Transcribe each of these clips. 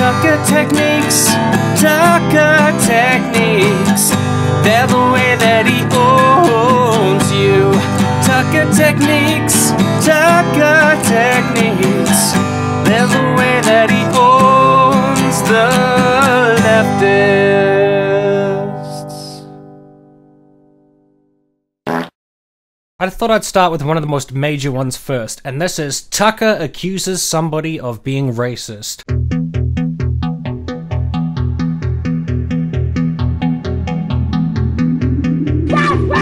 Tucker techniques, Tucker techniques. They're the way that he owns you. Tucker techniques, Tucker techniques. They're the way that he owns the leftists. I thought I'd start with one of the most major ones first, and this is Tucker accuses somebody of being racist.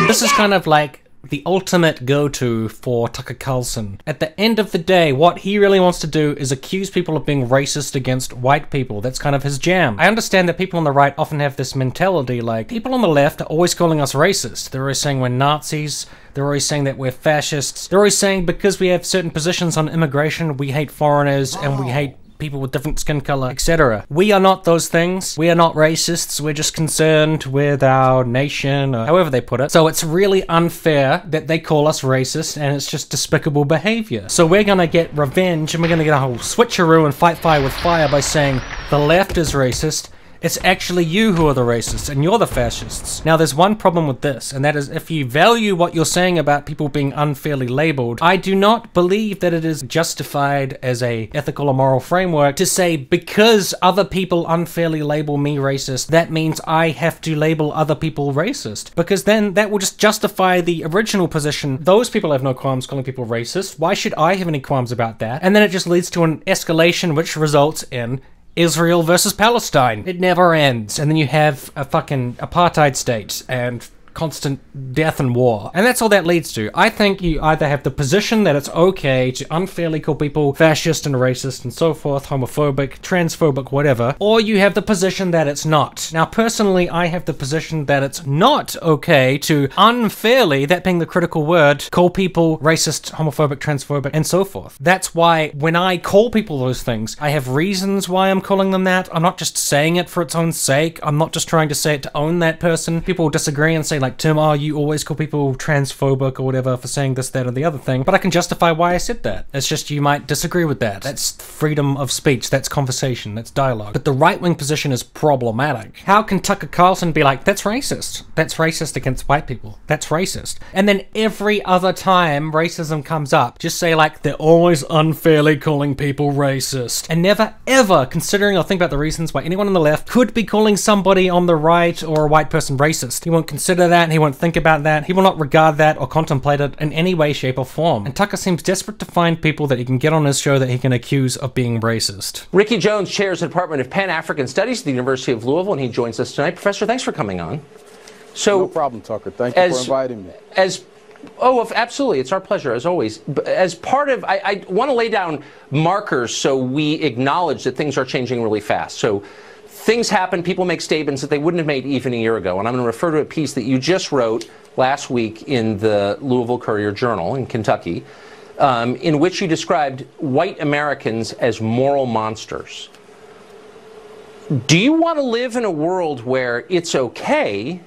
This is kind of like the ultimate go-to for Tucker Carlson. At the end of the day, what he really wants to do is accuse people of being racist against white people. That's kind of his jam. I understand that people on the right often have this mentality like, people on the left are always calling us racist. They're always saying we're Nazis. They're always saying that we're fascists. They're always saying because we have certain positions on immigration, we hate foreigners and we hate people with different skin color, etc. We are not those things. We are not racists. We're just concerned with our nation, or however they put it. So it's really unfair that they call us racist, and it's just despicable behavior. So we're gonna get revenge, and we're gonna get a whole switcheroo and fight fire with fire by saying the left is racist. It's actually you who are the racists, and you're the fascists. Now, there's one problem with this, and that is if you value what you're saying about people being unfairly labeled, I do not believe that it is justified as a ethical or moral framework to say because other people unfairly label me racist, that means I have to label other people racist. Because then that will just justify the original position. Those people have no qualms calling people racist. Why should I have any qualms about that? And then it just leads to an escalation which results in Israel versus Palestine. It never ends. And then you have a fucking apartheid state and constant death and war. And that's all that leads to. I think you either have the position that it's okay to unfairly call people fascist and racist and so forth, homophobic, transphobic, whatever, or you have the position that it's not. Now, personally, I have the position that it's not okay to unfairly, that being the critical word, call people racist, homophobic, transphobic, and so forth. That's why when I call people those things, I have reasons why I'm calling them that. I'm not just saying it for its own sake. I'm not just trying to say it to own that person. People disagree and say like, Tim, oh, you always call people transphobic or whatever for saying this, that, or the other thing, but I can justify why I said that. It's just you might disagree with that. That's freedom of speech, that's conversation, that's dialogue. But the right-wing position is problematic. How can Tucker Carlson be like, that's racist. That's racist against white people. That's racist. And then every other time racism comes up, just say like, they're always unfairly calling people racist. And never ever considering or think about the reasons why anyone on the left could be calling somebody on the right or a white person racist. He won't consider that. He won't think about that. He will not regard that or contemplate it in any way, shape, or form. And Tucker seems desperate to find people that he can get on his show that he can accuse of being racist. Ricky Jones chairs the Department of Pan-African Studies at the University of Louisville, and he joins us tonight. Professor, thanks for coming on. So, no problem, Tucker. Thank you for inviting me. Oh, absolutely. It's our pleasure, as always. As part of, I want to lay down markers so we acknowledge that things are changing really fast. So things happen, people make statements that they wouldn't have made even a year ago. And I'm going to refer to a piece that you just wrote last week in the Louisville Courier-Journal in Kentucky, in which you described white Americans as moral monsters. Do you want to live in a world where it's okay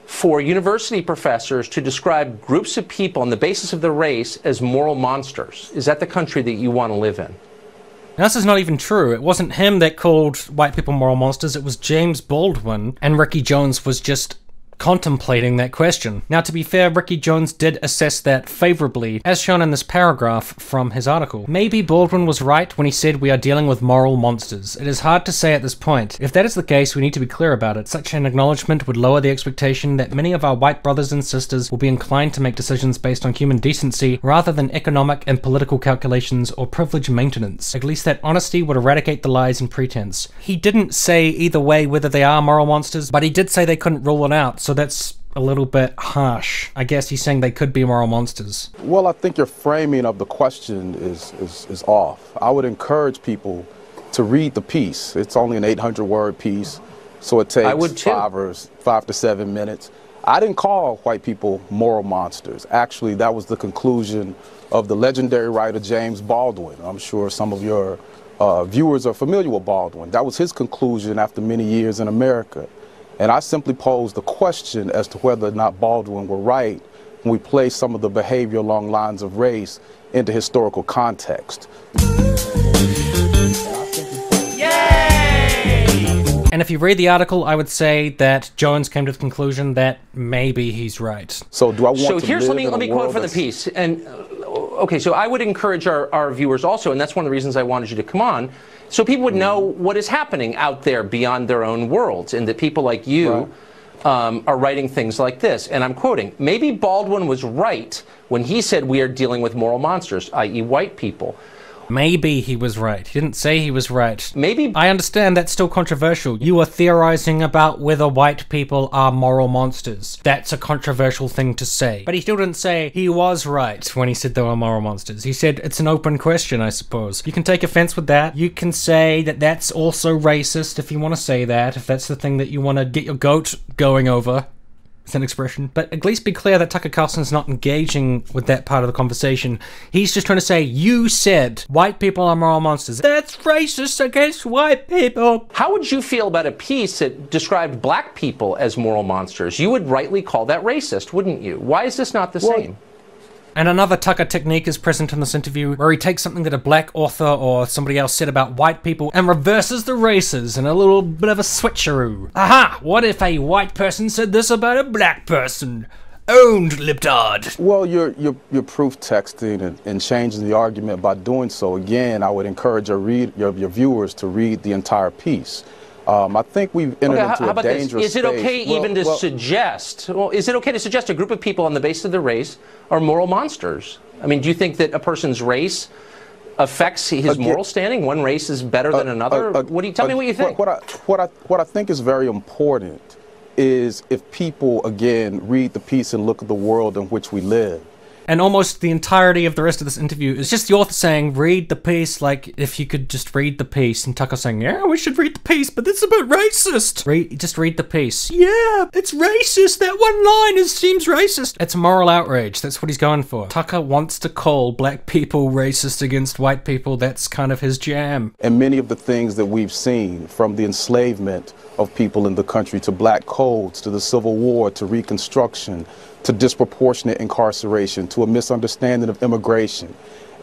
for university professors to describe groups of people on the basis of their race as moral monsters? Is that the country that you want to live in? Now, this is not even true. It wasn't him that called white people moral monsters, it was James Baldwin, and Ricky Jones was just contemplating that question. Now, to be fair, Ricky Jones did assess that favorably, as shown in this paragraph from his article. Maybe Baldwin was right when he said we are dealing with moral monsters. It is hard to say at this point. If that is the case, we need to be clear about it. Such an acknowledgement would lower the expectation that many of our white brothers and sisters will be inclined to make decisions based on human decency rather than economic and political calculations or privilege maintenance. At least that honesty would eradicate the lies and pretense. He didn't say either way whether they are moral monsters, but he did say they couldn't rule it out, so that's a little bit harsh. I guess he's saying they could be moral monsters. Well, I think your framing of the question is off. I would encourage people to read the piece. It's only an 800-word piece, so it takes 5 to 7 minutes. I didn't call white people moral monsters. Actually, that was the conclusion of the legendary writer James Baldwin. I'm sure some of your viewers are familiar with Baldwin. That was his conclusion after many years in America. And I simply posed the question as to whether or not Baldwin were right when we place some of the behavior along lines of race into historical context. Yay! And if you read the article, I would say that Jones came to the conclusion that maybe he's right. So do I want so to here's live let me quote from the piece. And okay, so I would encourage our viewers also, and that's one of the reasons I wanted you to come on, so people would know what is happening out there beyond their own worlds, and that people like you are writing things like this. And I'm quoting, maybe Baldwin was right when he said we are dealing with moral monsters, i.e. white people. Maybe he was right. He didn't say he was right. Maybe. I understand that's still controversial. You are theorizing about whether white people are moral monsters. That's a controversial thing to say. But he still didn't say he was right when he said they were moral monsters. He said it's an open question, I suppose. You can take offense with that. You can say that that's also racist if you want to say that, if that's the thing that you want to get your goat going over. It's an expression. But at least be clear that Tucker Carlson's not engaging with that part of the conversation. He's just trying to say, you said white people are moral monsters. That's racist against white people. How would you feel about a piece that described black people as moral monsters? You would rightly call that racist, wouldn't you? Why is this not the same? And another Tucker technique is present in this interview where he takes something that a black author or somebody else said about white people and reverses the races in a little bit of a switcheroo. Aha! What if a white person said this about a black person? Owned, libtard. Well, you're proof texting and changing the argument by doing so. Again, I would encourage your viewers to read the entire piece. I think we've entered into a dangerous space. Is it okay even to suggest, is it okay to suggest a group of people on the basis of their race are moral monsters? I mean, do you think that a person's race affects his moral standing? One race is better than another? Tell me what you think. What I think is very important is if people, again, read the piece and look at the world in which we live. And almost the entirety of the rest of this interview is just the author saying, read the piece, like, if you could just read the piece. And Tucker saying, yeah, we should read the piece, but this is a bit racist. Just read the piece. Yeah, it's racist. That one line seems racist. It's moral outrage. That's what he's going for. Tucker wants to call black people racist against white people. That's kind of his jam. And many of the things that we've seen, from the enslavement of people in the country to black codes, to the Civil War, to Reconstruction, to disproportionate incarceration, to a misunderstanding of immigration,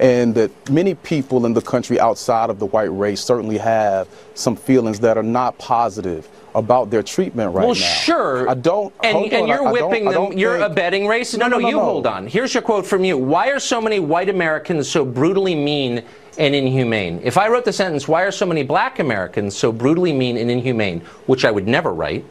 and that many people in the country outside of the white race certainly have some feelings that are not positive about their treatment right now. Well, sure. I don't. And you're whipping them. You're abetting race. No, you hold on. Here's your quote from you. Why are so many white Americans so brutally mean and inhumane? If I wrote the sentence, why are so many black Americans so brutally mean and inhumane, which I would never write,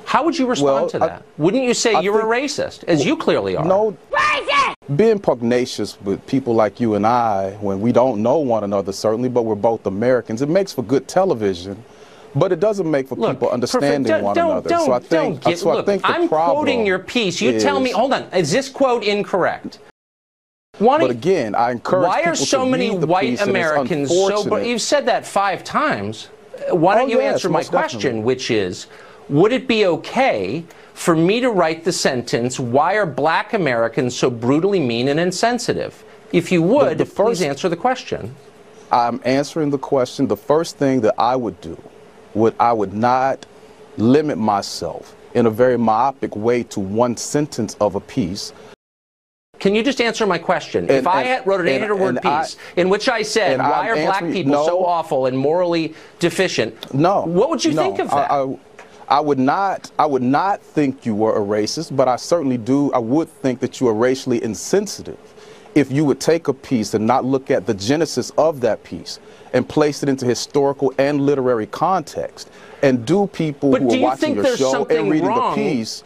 how would you respond to that? Wouldn't you say you're a racist, as you clearly are? No. Racist! Being pugnacious with people like you and I, when we don't know one another, certainly, but we're both Americans, it makes for good television, but it doesn't make for people understanding one another. So I think I'm quoting your piece. You tell me, hold on, is this quote incorrect? But again, I encourage why are so many white Americans so... You've said that 5 times. Why don't you answer my question, which is, would it be okay for me to write the sentence, why are black Americans so brutally mean and insensitive? If you would, please answer the question. I'm answering the question. The first thing that I would do, I would not limit myself in a very myopic way to one sentence of a piece. Can you just answer my question? If I wrote an 800-word piece in which I said, why are black people so awful and morally deficient, what would you think of that? I would not think you were a racist, but I would think that you are racially insensitive if you would take a piece and not look at the genesis of that piece and place it into historical and literary context. And do people who are watching your show and reading the piece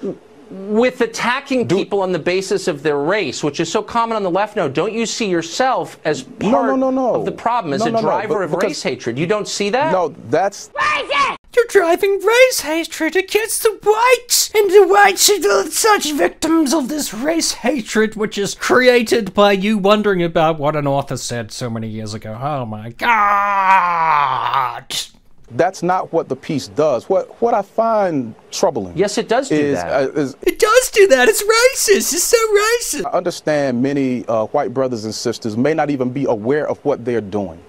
with attacking people on the basis of their race, which is so common on the left now? Don't you see yourself as part of the problem, as a driver of race hatred? You don't see that? No, that's... Racist! You're driving race hatred against the whites, and the whites are such victims of this race hatred, which is created by you wondering about what an author said so many years ago. Oh my God! That's not what the piece does. What I find troubling. Yes, it does do that. It does do that. It's racist. It's so racist. I understand many white brothers and sisters may not even be aware of what they're doing.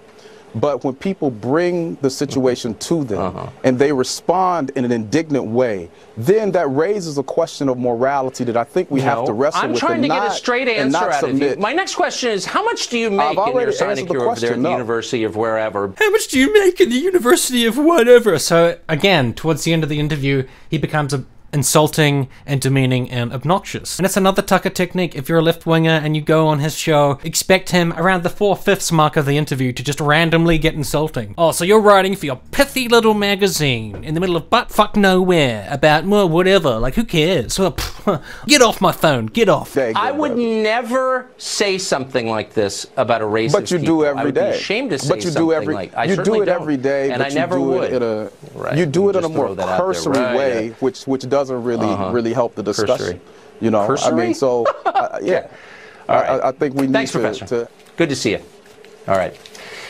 But when people bring the situation to them and they respond in an indignant way, then that raises a question of morality that I think we have to wrestle with. I'm trying to get a straight answer out of you. My next question is, how much do you make in your sinecure over there at the University of wherever? How much do you make in the University of whatever? So again, towards the end of the interview, he becomes insulting and demeaning and obnoxious. And it's another Tucker technique. If you're a left-winger and you go on his show, expect him around the 4/5 mark of the interview to just randomly get insulting. Oh, so you're writing for your pithy little magazine in the middle of butt-fuck nowhere about, well, whatever, like, who cares? Well, get off my phone, get off. I would never say something like this about a racist But you do every day. I would be ashamed to say something like I certainly don't. Every day, and I never would. You do it in a more cursory way, which doesn't really help the discussion. You know, cursory? I mean, so yeah. All right. I think we need Thanks, Professor. Good to see you. All right.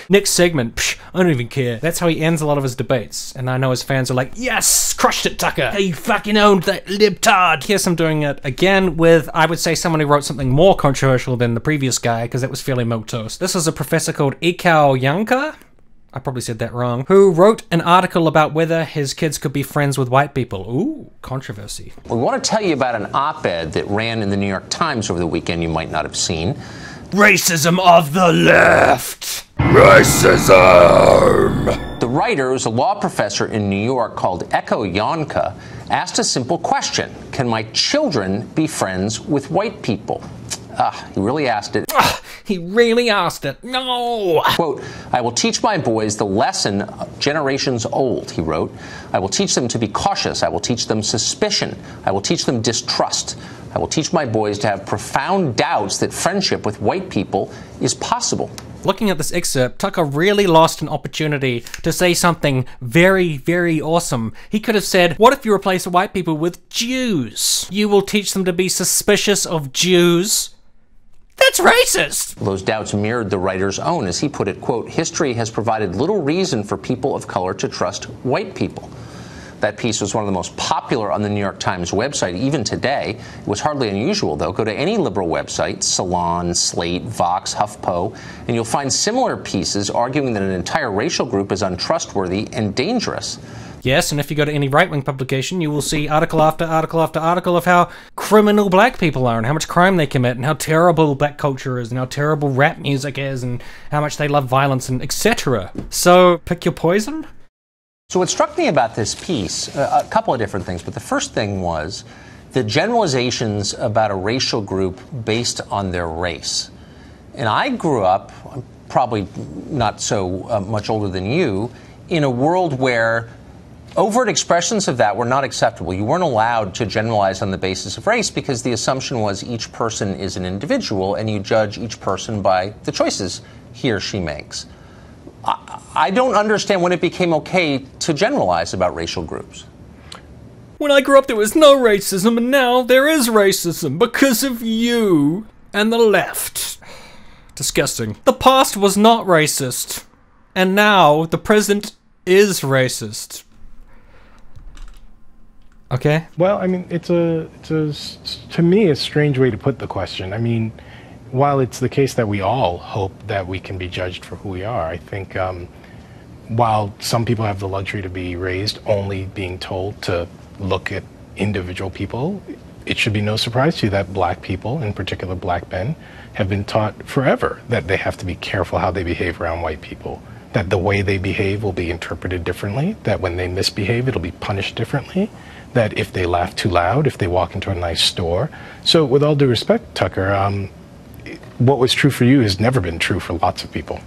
Next segment, psh, I don't even care. That's how he ends a lot of his debates. And I know his fans are like, yes, crushed it, Tucker. Hey, you fucking owned that libtard. Here's him doing it again with, I would say, someone who wrote something more controversial than the previous guy, because that was fairly milquetoast. This is a professor called Ekow Yankah. I probably said that wrong, who wrote an article about whether his kids could be friends with white people. Ooh, controversy. We want to tell you about an op-ed that ran in the New York Times over the weekend you might not have seen. Racism of the left. Racism! The writer, who's a law professor in New York called Ekow Yankah, asked a simple question. Can my children be friends with white people? He really asked it. He really asked it. No! Quote, I will teach my boys the lesson generations old, he wrote. I will teach them to be cautious. I will teach them suspicion. I will teach them distrust. I will teach my boys to have profound doubts that friendship with white people is possible. Looking at this excerpt, Tucker really lost an opportunity to say something very, very awesome. He could have said, what if you replace white people with Jews? You will teach them to be suspicious of Jews? That's racist! Those doubts mirrored the writer's own. As he put it, quote, history has provided little reason for people of color to trust white people. That piece was one of the most popular on the New York Times website, even today. It was hardly unusual, though. Go to any liberal website, Salon, Slate, Vox, HuffPo, and you'll find similar pieces arguing that an entire racial group is untrustworthy and dangerous. Yes, and if you go to any right-wing publication, you will see article after article after article of how criminal black people are and how much crime they commit and how terrible black culture is and how terrible rap music is and how much they love violence and etc. So, pick your poison? So what struck me about this piece, a couple of different things, but the first thing was the generalizations about a racial group based on their race. And I grew up, I'm probably not so much older than you, in a world where overt expressions of that were not acceptable. You weren't allowed to generalize on the basis of race because the assumption was each person is an individual and you judge each person by the choices he or she makes. I don't understand when it became okay to generalize about racial groups. When I grew up, there was no racism, and now there is racism because of you and the left. Disgusting. The past was not racist, and now the present is racist. Okay? Well, I mean, it's to me, a strange way to put the question. I mean, while it's the case that we all hope that we can be judged for who we are, I think while some people have the luxury to be raised only being told to look at individual people, it should be no surprise to you that black people, in particular black men, have been taught forever that they have to be careful how they behave around white people, that the way they behave will be interpreted differently, that when they misbehave, it'll be punished differently, that if they laugh too loud, if they walk into a nice store. So with all due respect, Tucker, what was true for you has never been true for lots of people.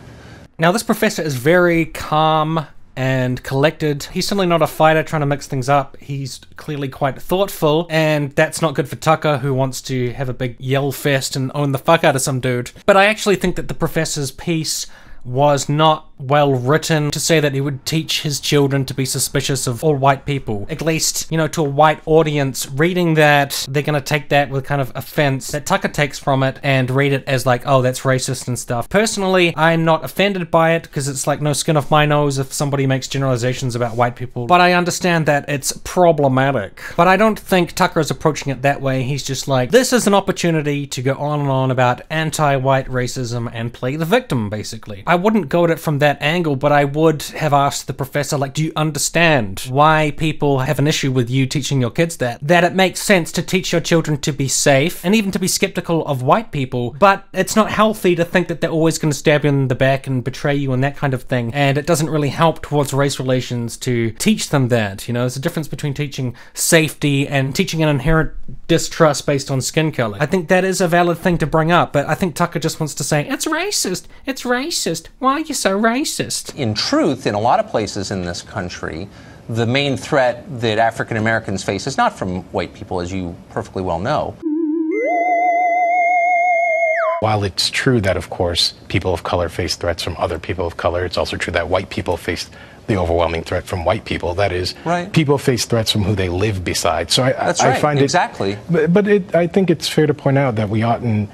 Now, this professor is very calm and collected. He's certainly not a fighter trying to mix things up. He's clearly quite thoughtful, and that's not good for Tucker, who wants to have a big yell fest and own the fuck out of some dude. But I actually think that the professor's piece was not well written to say that he would teach his children to be suspicious of all white people. At least, you know, to a white audience, reading that, they're gonna take that with kind of offense that Tucker takes from it and read it as like, oh, that's racist and stuff. Personally, I'm not offended by it because it's like no skin off my nose if somebody makes generalizations about white people, but I understand that it's problematic. But I don't think Tucker is approaching it that way. He's just like, this is an opportunity to go on and on about anti-white racism and play the victim, basically. I wouldn't go at it from that angle, but I would have asked the professor, like, do you understand why people have an issue with you teaching your kids that? That it makes sense to teach your children to be safe and even to be skeptical of white people, but it's not healthy to think that they're always going to stab you in the back and betray you and that kind of thing, and it doesn't really help towards race relations to teach them that. You know, there's a difference between teaching safety and teaching an inherent distrust based on skin color. I think that is a valid thing to bring up, but I think Tucker just wants to say, it's racist, it's racist, why are you so racist? In truth, in a lot of places in this country, the main threat that African Americans face is not from white people, as you perfectly well know. While it's true that, of course, people of color face threats from other people of color, it's also true that white people face the overwhelming threat from white people. That is, people face threats from who they live beside. So I find it exactly. But I think it's fair to point out that we oughtn't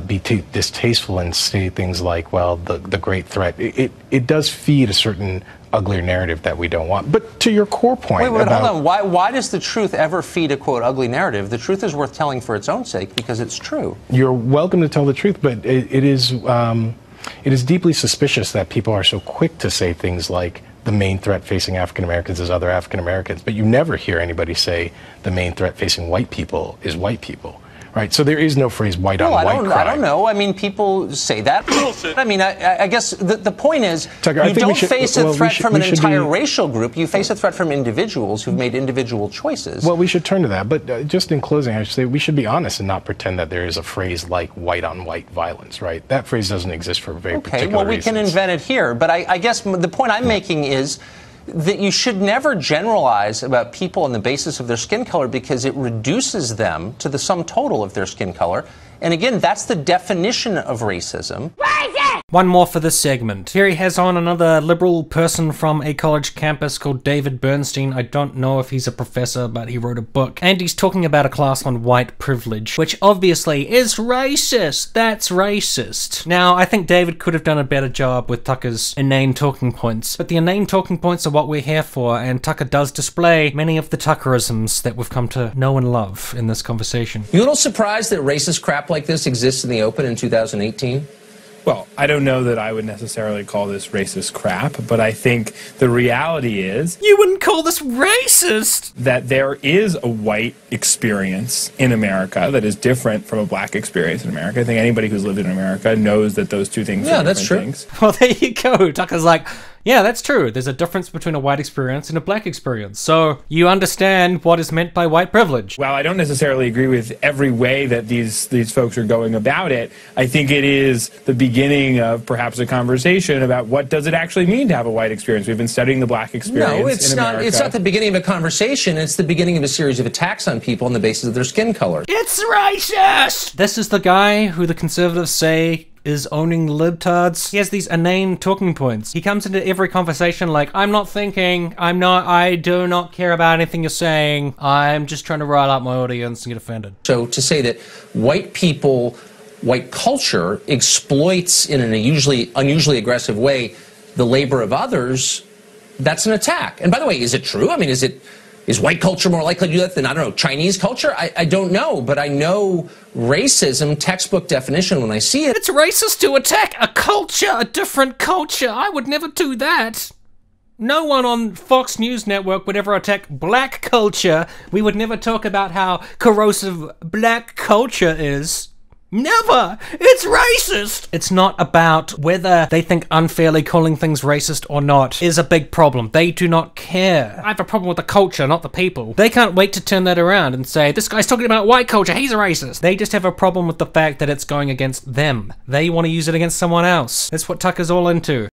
be too distasteful and say things like, well, the great threat. It does feed a certain uglier narrative that we don't want. But to your core point, hold on. Why does the truth ever feed a, quote, ugly narrative? The truth is worth telling for its own sake because it's true. You're welcome to tell the truth, but it is deeply suspicious that people are so quick to say things like the main threat facing African Americans is other African Americans, but you never hear anybody say the main threat facing white people is white people. Right, so there is no phrase white on white crime. I don't know. I mean, people say that. I mean, I guess the point is, Tucker, you don't face a threat from an entire racial group. You face a threat from individuals who've made individual choices. Well, we should turn to that. But just in closing, I should say we should be honest and not pretend that there is a phrase like white on white violence, right? That phrase doesn't exist for very particular reasons. Okay, well, we can invent it here. But I guess the point I'm making is that you should never generalize about people on the basis of their skin color because it reduces them to the sum total of their skin color. And again, that's the definition of racism. One more for this segment. Here he has on another liberal person from a college campus called David Bernstein. I don't know if he's a professor, but he wrote a book. And he's talking about a class on white privilege, which obviously is racist. That's racist. Now, I think David could have done a better job with Tucker's inane talking points, but the inane talking points are what we're here for, and Tucker does display many of the Tuckerisms that we've come to know and love in this conversation. You a little surprised that racist crap like this exists in the open in 2018? Well, I don't know that I would necessarily call this racist crap, but I think the reality is... You wouldn't call this racist! ...that there is a white experience in America that is different from a black experience in America. I think anybody who's lived in America knows that those two things are different things. Well, there you go. Tucker's like, yeah, that's true. There's a difference between a white experience and a black experience. So you understand what is meant by white privilege. While I don't necessarily agree with every way that these folks are going about it, I think it is the beginning of perhaps a conversation about what does it actually mean to have a white experience. We've been studying the black experience in America. It's not the beginning of a conversation. It's the beginning of a series of attacks on people on the basis of their skin color. It's racist! This is the guy who the conservatives say is owning libtards. He has these inane talking points. He comes into every conversation like, I'm not thinking, I do not care about anything you're saying, I'm just trying to rile out my audience and get offended. So to say that white people, white culture exploits in an unusually aggressive way the labor of others, that's an attack. And by the way, is it true? I mean, is white culture more likely to do that than, I don't know, Chinese culture? I don't know, but I know racism, textbook definition, when I see it. It's racist to attack a culture, a different culture. I would never do that. No one on Fox News Network would ever attack black culture. We would never talk about how corrosive black culture is. Never! It's racist! It's not about whether they think unfairly calling things racist or not is a big problem. They do not care. I have a problem with the culture, not the people. They can't wait to turn that around and say, this guy's talking about white culture, he's a racist. They just have a problem with the fact that it's going against them. They want to use it against someone else. That's what Tucker's all into.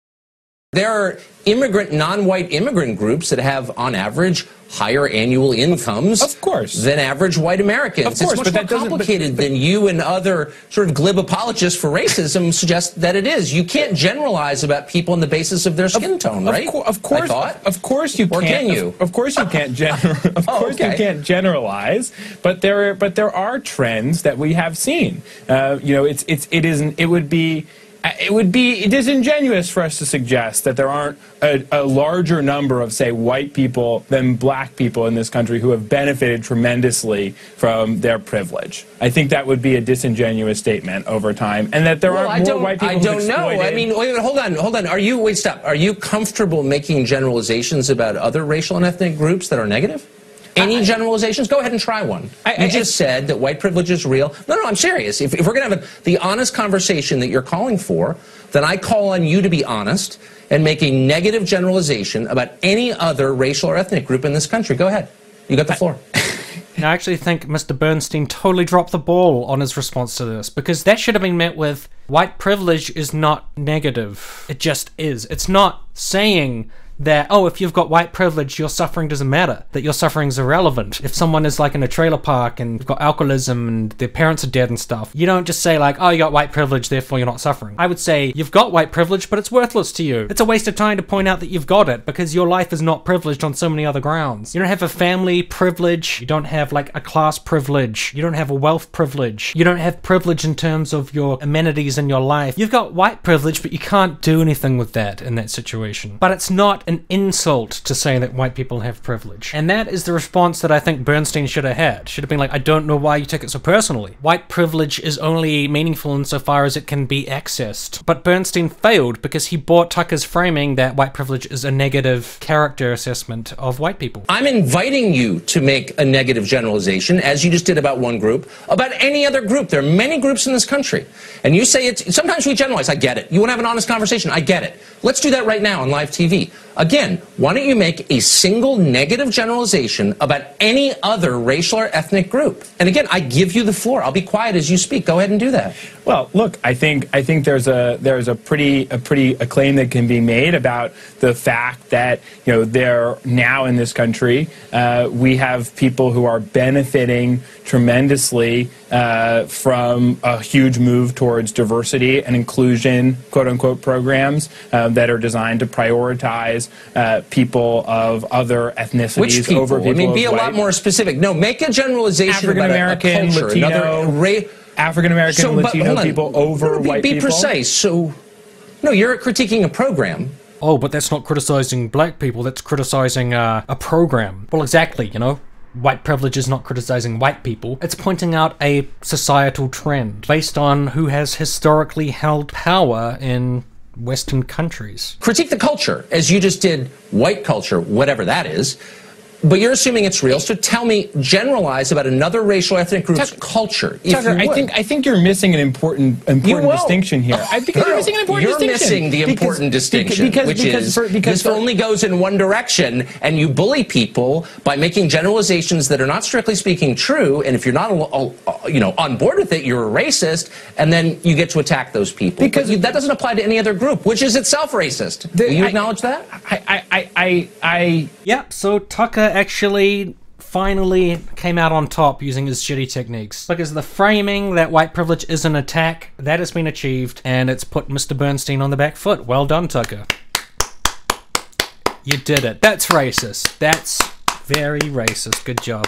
There are non-white immigrant groups that have, on average, higher annual incomes than average white Americans. It's much more complicated than you and other sort of glib apologists for racism suggest that it is. You can't generalize about people on the basis of their skin tone, right? Of course you can't. Or can you? Of course you can't you can't generalize, but there are trends that we have seen. You know, it would be it would be disingenuous for us to suggest that there aren't a larger number of, say, white people than black people in this country who have benefited tremendously from their privilege. I think that would be a disingenuous statement over time, and that there aren't more white people. I don't know. I mean, wait, hold on. Stop. Are you comfortable making generalizations about other racial and ethnic groups that are negative? Any generalizations? Go ahead and try one. You just said that white privilege is real. No, I'm serious. If we're going to have the honest conversation that you're calling for, then I call on you to be honest and make a negative generalization about any other racial or ethnic group in this country. Go ahead. You got the floor. I actually think Mr. Bernstein totally dropped the ball on his response to this, because that should have been met with, white privilege is not negative. It just is. It's not saying that, oh, if you've got white privilege, your suffering doesn't matter, that your suffering's irrelevant. If someone is like in a trailer park and got alcoholism and their parents are dead and stuff, you don't just say like, oh, you got white privilege, therefore you're not suffering. I would say, you've got white privilege, but it's worthless to you. It's a waste of time to point out that you've got it, because your life is not privileged on so many other grounds. You don't have a family privilege, you don't have like a class privilege, you don't have a wealth privilege, you don't have privilege in terms of your amenities in your life. You've got white privilege, but you can't do anything with that in that situation. But it's not an insult to say that white people have privilege. And that is the response that I think Bernstein should have had. Should have been like, I don't know why you take it so personally. White privilege is only meaningful insofar as it can be accessed. But Bernstein failed because he bought Tucker's framing that white privilege is a negative character assessment of white people. I'm inviting you to make a negative generalization, as you just did about one group, about any other group. There are many groups in this country. And you say it's, sometimes we generalize. I get it. You want to have an honest conversation. I get it. Let's do that right now on live TV. Again, why don't you make a single negative generalization about any other racial or ethnic group? And again, I give you the floor. I'll be quiet as you speak. Go ahead and do that. Well, look, I think there's a claim that can be made about the fact that, you know, there now in this country we have people who are benefiting tremendously from a huge move towards diversity and inclusion, quote-unquote, programs that are designed to prioritize people of other ethnicities. Which people? Over people. I mean, be a lot more specific. No, make a generalization about a culture, Latino, African-American, and Latino people over white people. Be precise. So, no, you're critiquing a program. Oh, but that's not criticizing black people, that's criticizing a program. Well, exactly, you know. White privilege is not criticizing white people. It's pointing out a societal trend based on who has historically held power in Western countries. Critique the culture, as you just did white culture, whatever that is. But you're assuming it's real, so tell me, generalize about another racial ethnic group's culture. Tucker, I think you're missing an important distinction here. I think you're missing an important distinction. You're missing the important distinction, which is this only goes in one direction, and you bully people by making generalizations that are not strictly speaking true. And if you're not, on board with it, you're a racist, and then you get to attack those people. Because that doesn't apply to any other group, which is itself racist. Do you acknowledge that? Yep. So Tucker actually finally came out on top using his shitty techniques, because the framing that white privilege is an attack, that has been achieved, and it's put Mr. Bernstein on the back foot. Well done, Tucker. You did it. That's racist. That's very racist. Good job.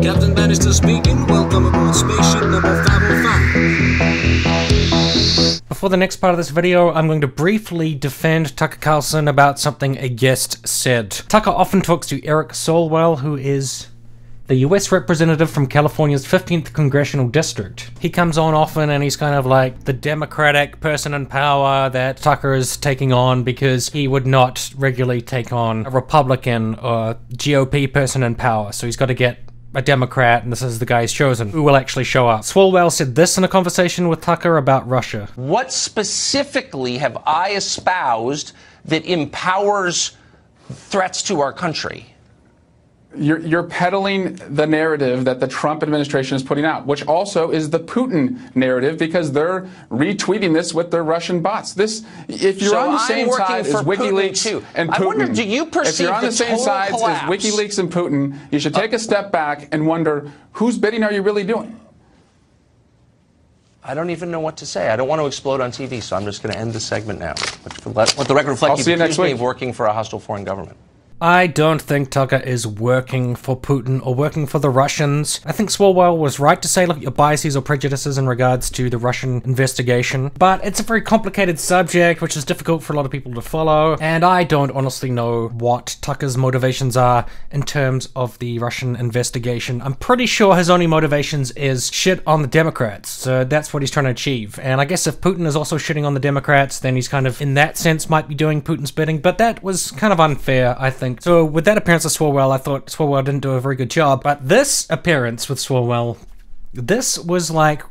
Captain Bannister speaking. Welcome aboard spaceship number 505. Before the next part of this video, I'm going to briefly defend Tucker Carlson about something a guest said. Tucker often talks to Eric Swalwell, who is the US representative from California's 15th congressional district. He comes on often and he's kind of like the Democratic person in power that Tucker is taking on because he would not regularly take on a Republican or GOP person in power. So he's got to get a Democrat, and this is the guy he's chosen, who will actually show up. Swalwell said this in a conversation with Tucker about Russia. What specifically have I espoused that empowers threats to our country? You're peddling the narrative that the Trump administration is putting out, which also is the Putin narrative, because they're retweeting this with their Russian bots. If you're on the same side as WikiLeaks and Putin, I wonder, do you perceive if you're on the same side as WikiLeaks and Putin, you should take a step back and wonder, whose bidding are you really doing? I don't even know what to say. I don't want to explode on TV, so I'm just going to end this segment now. Let the record reflect you accused me of working for a hostile foreign government. I don't think Tucker is working for Putin or working for the Russians. I think Swalwell was right to say look at your biases or prejudices in regards to the Russian investigation, but it's a very complicated subject which is difficult for a lot of people to follow, and I don't honestly know what Tucker's motivations are in terms of the Russian investigation. I'm pretty sure his only motivations is shit on the Democrats, so that's what he's trying to achieve. And I guess if Putin is also shitting on the Democrats, then he's kind of, in that sense, might be doing Putin's bidding, but that was kind of unfair, I think. So with that appearance of Swalwell, I thought Swalwell didn't do a very good job, but this appearance with Swalwell, this was like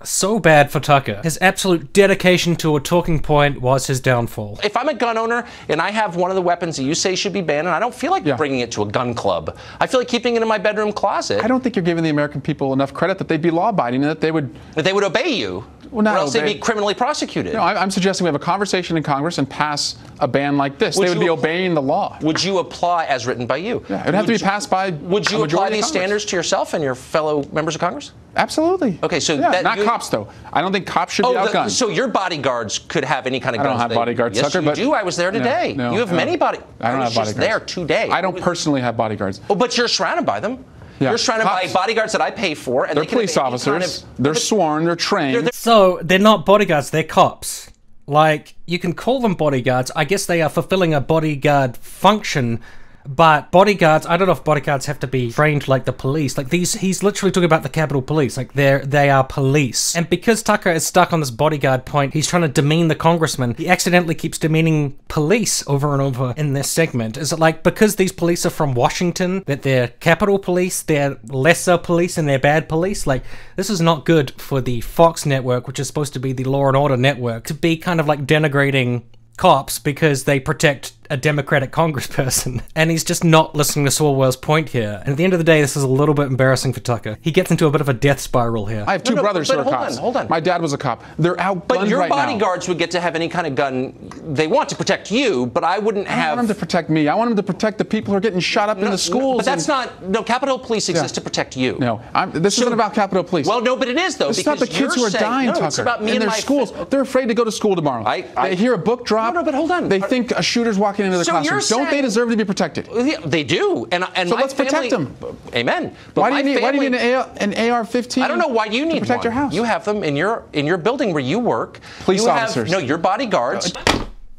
so bad for Tucker. His absolute dedication to a talking point was his downfall. If I'm a gun owner and I have one of the weapons that you say should be banned, and I don't feel like bringing it to a gun club, I feel like keeping it in my bedroom closet. I don't think you're giving the American people enough credit that they'd be law-abiding and that they would obey you. Well, not or else they'd be criminally prosecuted. No, I'm suggesting we have a conversation in Congress and pass a ban like this. They would be obeying the law. Would you apply as written by you? Yeah, it would have to be passed by. Would you apply these standards to yourself and your fellow members of Congress? Absolutely. Okay, so not cops though. I don't think cops should be outgunned. So your bodyguards could have any kind of guns. I don't have bodyguards, yes, Tucker. you do. I was there today. No, you have many bodyguards. I don't have bodyguards. Just there today. I don't personally have bodyguards. Oh, but you're surrounded by them. Yeah. You're surrounded by bodyguards that I pay for, and they're police officers. They're sworn. They're trained. So they're not bodyguards. They're cops. Like, you can call them bodyguards. I guess they are fulfilling a bodyguard function. But bodyguards, I don't know if bodyguards have to be trained like the police. Like he's literally talking about the Capitol Police. Like they are police. And because Tucker is stuck on this bodyguard point, he's trying to demean the congressman. He accidentally keeps demeaning police over and over in this segment. Is it like because these police are from Washington, that they're Capitol Police, they're lesser police and they're bad police? Like, this is not good for the Fox network, which is supposed to be the law and order network, to be kind of like denigrating cops because they protect a Democratic congressperson. And he's just not listening to Swalwell's point here. And at the end of the day, this is a little bit embarrassing for Tucker. He gets into a bit of a death spiral here. I have two brothers who are cops. Hold on. My dad was a cop. They're outgunned But your right bodyguards would get to have any kind of gun they want to protect you, but I wouldn't have... I don't want them to protect me. I want them to protect the people who are getting shot up in the schools. But that's not... No, Capitol Police exists to protect you. No, this isn't about Capitol Police. Well, no, but it is, though. It's not the kids who are dying, Tucker. It's about me in their schools. They're afraid to go to school tomorrow. They hear a book drop. No, but hold on. They think a shooter's walking into the classroom. Don't they deserve to be protected? They do. And so let's protect them. Amen. But why do you need an AR-15? I don't know why you need to protect your house. You have them in your building where you work. Police officers. No, your bodyguards.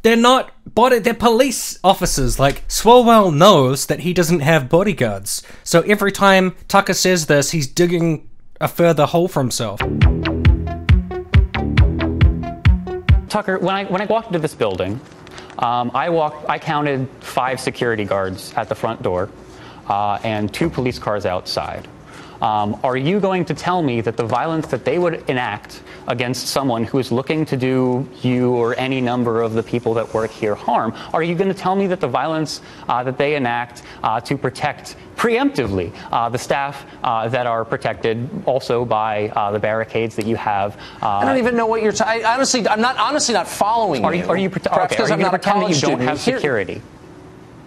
They're not they're police officers. Like, Swalwell knows that he doesn't have bodyguards. So every time Tucker says this, he's digging a further hole for himself. Tucker, when I walked into this building, I counted 5 security guards at the front door and 2 police cars outside. Are you going to tell me that the violence that they would enact against someone who is looking to do you or any number of the people that work here harm, are you going to tell me that the violence that they enact to protect preemptively the staff that are protected also by the barricades that you have? I don't even know what you're talking. I'm honestly not following you. Are you pretend that you don't have security?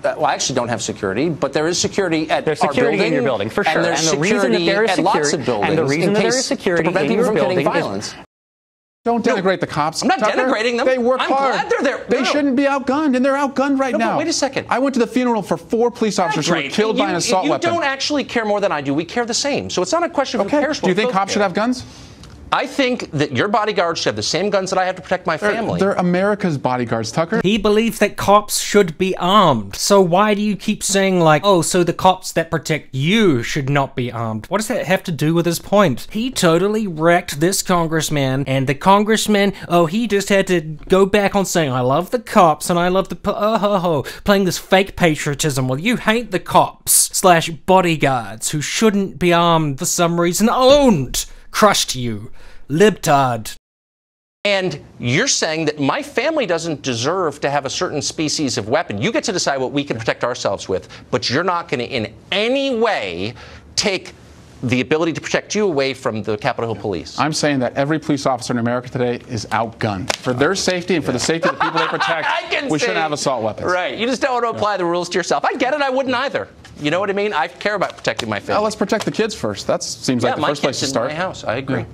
Well, I actually don't have security, but there is security at there's security our building, in your building, for sure. And there's security at lots of buildings. And the reason that there is security to prevent in people your from building getting violence. Don't denigrate the cops. I'm not Tucker. denigrating them. They work hard. I'm glad they're there. They shouldn't be outgunned, and they're outgunned right now. But wait a second. I went to the funeral for 4 police officers who were killed by an assault weapon. You don't actually care more than I do. We care the same. So it's not a question of who cares. Do you think cops should have guns? I think that your bodyguards should have the same guns that I have to protect my family. They're America's bodyguards, Tucker. He believes that cops should be armed. So why do you keep saying, like, oh, so the cops that protect you should not be armed? What does that have to do with his point? He totally wrecked this congressman, and the congressman, oh, he just had to go back on saying, I love the cops, and I love the playing this fake patriotism. Well, you hate the cops / bodyguards who shouldn't be armed for some reason. Owned! Crushed you. Libtard. And you're saying that my family doesn't deserve to have a certain species of weapon. You get to decide what we can protect ourselves with, but you're not going to in any way take the ability to protect you away from the Capitol Hill Police. I'm saying that every police officer in America today is outgunned. For their safety and for the safety of the people they protect, we shouldn't have assault weapons. Right. You just don't want to apply the rules to yourself. I get it. I wouldn't either. You know what I mean? I care about protecting my family. Well, let's protect the kids first. That seems like the first place to start. My house. I agree.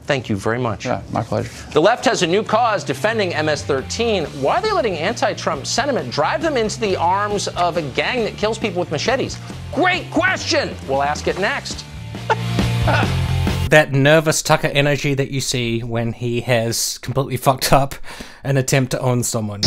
Thank you very much. Yeah, my pleasure. The left has a new cause defending MS-13. Why are they letting anti-Trump sentiment drive them into the arms of a gang that kills people with machetes? Great question. We'll ask it next. That nervous Tucker energy that you see when he has completely fucked up an attempt to own someone.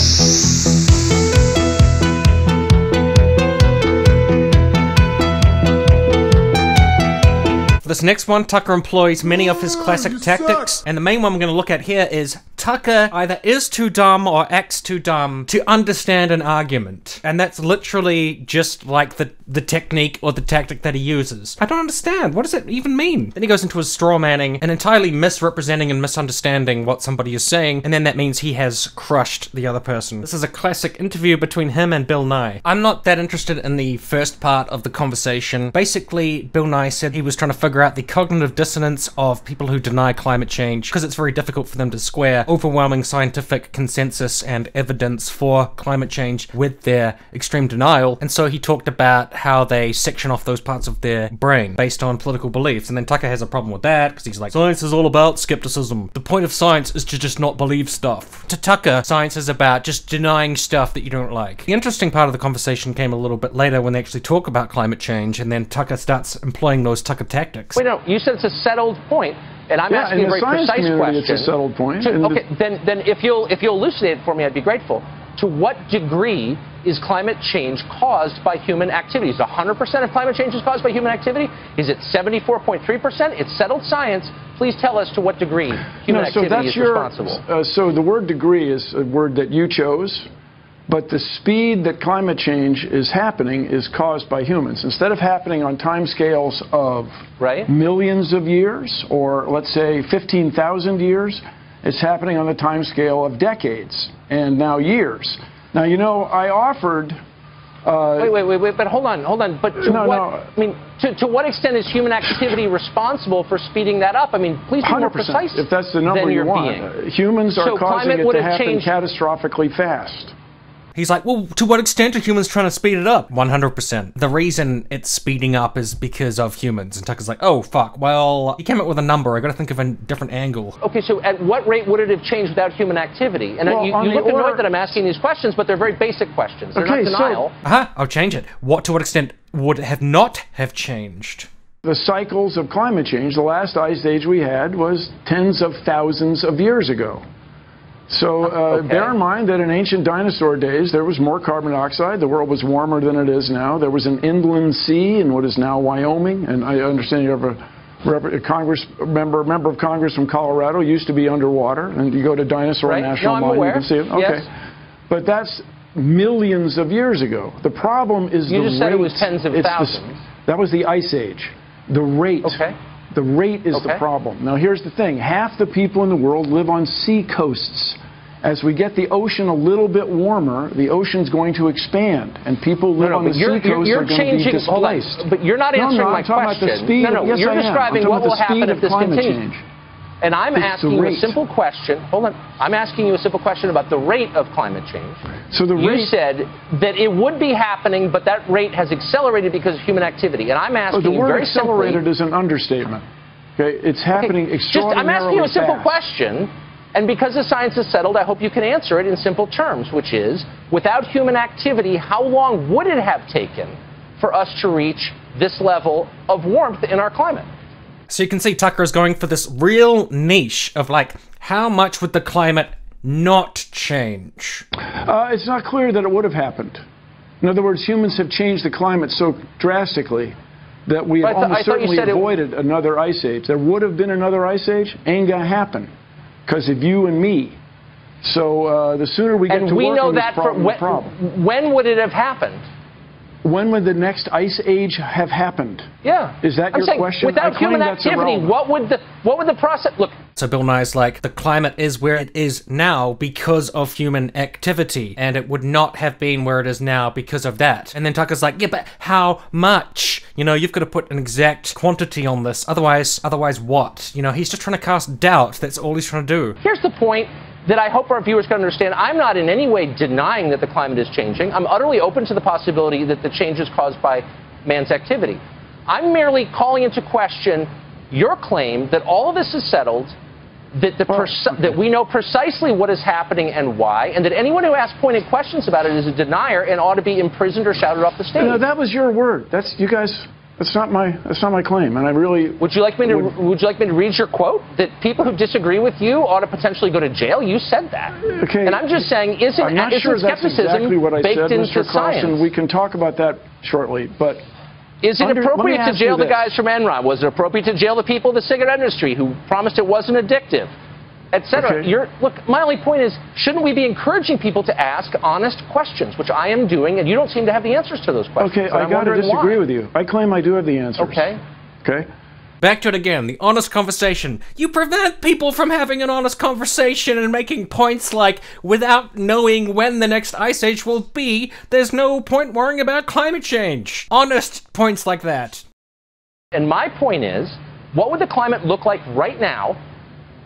This next one, Tucker employs many of his classic tactics, and the main one I'm going to look at here is Tucker either is too dumb or acts too dumb to understand an argument. And that's literally just like the technique or the tactic that he uses. I don't understand. What does it even mean? Then he goes into his straw manning and entirely misrepresenting and misunderstanding what somebody is saying, and then that means he has crushed the other person. This is a classic interview between him and Bill Nye. I'm not that interested in the first part of the conversation. Basically, Bill Nye said he was trying to figure out the cognitive dissonance of people who deny climate change because it's very difficult for them to square overwhelming scientific consensus and evidence for climate change with their extreme denial. And so he talked about how they section off those parts of their brain based on political beliefs. And then Tucker has a problem with that because he's like, science is all about skepticism. The point of science is to just not believe stuff. To Tucker, science is about just denying stuff that you don't like. The interesting part of the conversation came a little bit later when they actually talk about climate change, and then Tucker starts employing those Tucker tactics. Wait, no, you said it's a settled point, and I'm asking a very precise question. It's a settled point. Okay, then if you'll elucidate it for me, I'd be grateful. To what degree is climate change caused by human activity? Is 100% of climate change is caused by human activity? Is it 74.3%? It's settled science. Please tell us to what degree human activity is responsible. So the word degree is a word that you chose. But the speed that climate change is happening is caused by humans. Instead of happening on timescales of millions of years, or let's say 15,000 years, it's happening on the timescale of decades and now years. Now, you know, I offered... Wait, but hold on. But to what extent is human activity responsible for speeding that up? I mean, please be more precise. If that's the number you want. Humans are causing it to happen catastrophically fast. He's like, well, to what extent are humans trying to speed it up? 100%. The reason it's speeding up is because of humans. And Tucker's like, oh, fuck, well, you came up with a number. I gotta think of a different angle. Okay, so at what rate would it have changed without human activity? And you look annoyed that I'm asking these questions, but they're very basic questions. They're not denial. I'll change it. To what extent would it not have changed? The cycles of climate change, the last ice age we had was tens of thousands of years ago. So bear in mind that in ancient dinosaur days, there was more carbon dioxide. The world was warmer than it is now. There was an inland sea in what is now Wyoming. And I understand you have a member of Congress from Colorado, used to be underwater. And you go to Dinosaur National Monument, you can see it. Okay. Yes. But that's millions of years ago. The problem is the rate. You just said it was tens of thousands. That was the ice age. The rate. Okay. The rate is the problem. Now, here's the thing. Half the people in the world live on sea coasts. As we get the ocean a little bit warmer, the ocean's going to expand, and people live on the sea coast are going to be displaced. But you're not answering my question. Yes, you're describing what will happen if this continues. And I'm asking you a simple question. Hold on. I'm asking you a simple question about the rate of climate change. So you said that it would be happening, but that rate has accelerated because of human activity. And I'm asking you very simply. The word accelerated is an understatement. Okay, it's happening extraordinarily I'm asking you a simple fast. question, and because the science is settled, I hope you can answer it in simple terms, which is, without human activity, how long would it have taken for us to reach this level of warmth in our climate? So you can see Tucker is going for this real niche of like, how much would the climate not change? It's not clear that it would have happened. In other words, humans have changed the climate so drastically that we have almost certainly avoided another ice age. There would have been another ice age, ain't gonna happen because of you and me. So the sooner we get to work on this problem, the problem. When would it have happened? When would the next ice age have happened? Yeah. Is that your question? Without human activity, what would the process look? So Bill Nye's like, the climate is where it is now because of human activity, and it would not have been where it is now because of that. And then Tucker's like, yeah, but how much? You know, you've got to put an exact quantity on this. Otherwise what? You know, he's just trying to cast doubt. That's all he's trying to do. Here's the point that I hope our viewers can understand. I'm not in any way denying that the climate is changing. I'm utterly open to the possibility that the change is caused by man's activity. I'm merely calling into question your claim that all of this is settled that we know precisely what is happening and why, and that anyone who asks pointed questions about it is a denier and ought to be imprisoned or shouted off the stage. No, that was your word. That's you guys. That's not my claim, and I really. Would you like me to read your quote that people who disagree with you ought to potentially go to jail? You said that. Okay. And I'm just saying, I'm not sure that's exactly what I said, Mr. Carlson. We can talk about that shortly, but. Is it appropriate to jail the guys from Enron? Was it appropriate to jail the people in the cigarette industry who promised it wasn't addictive, etc.? Okay. Look, my only point is, shouldn't we be encouraging people to ask honest questions, which I am doing, and you don't seem to have the answers to those questions. Okay, I got to disagree with you. I claim I do have the answers. Okay. Okay. Back to it again, the honest conversation. You prevent people from having an honest conversation and making points like, without knowing when the next ice age will be, there's no point worrying about climate change. Honest points like that. And my point is, what would the climate look like right now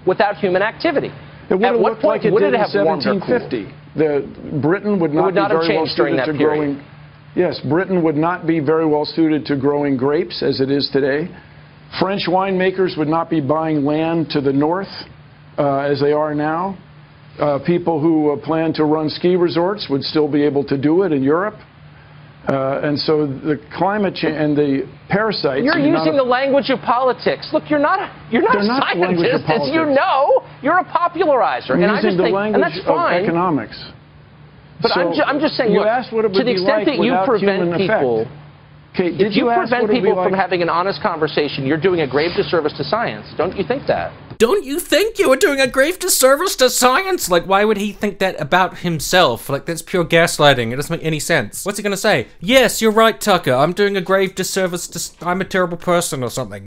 without human activity? It would have looked like it did in 1750. Britain would not be very well suited to growing. Yes, Britain would not be very well suited to growing grapes as it is today. French winemakers would not be buying land to the north as they are now. People who plan to run ski resorts would still be able to do it in Europe. And so the climate change and the parasites. You're using the language of politics. Look, you're not a scientist, as you know. You're a popularizer. I'm using the language and that's fine. of economics. But so I'm just saying, look, asked what it would to the extent that you prevent people. Okay, if you prevent people from having an honest conversation, you're doing a grave disservice to science. Don't you think that? Don't you think you are doing a grave disservice to science? Like, why would he think that about himself? Like, that's pure gaslighting. It doesn't make any sense. What's he gonna say? Yes, you're right, Tucker. I'm doing a grave disservice to... I'm a terrible person or something.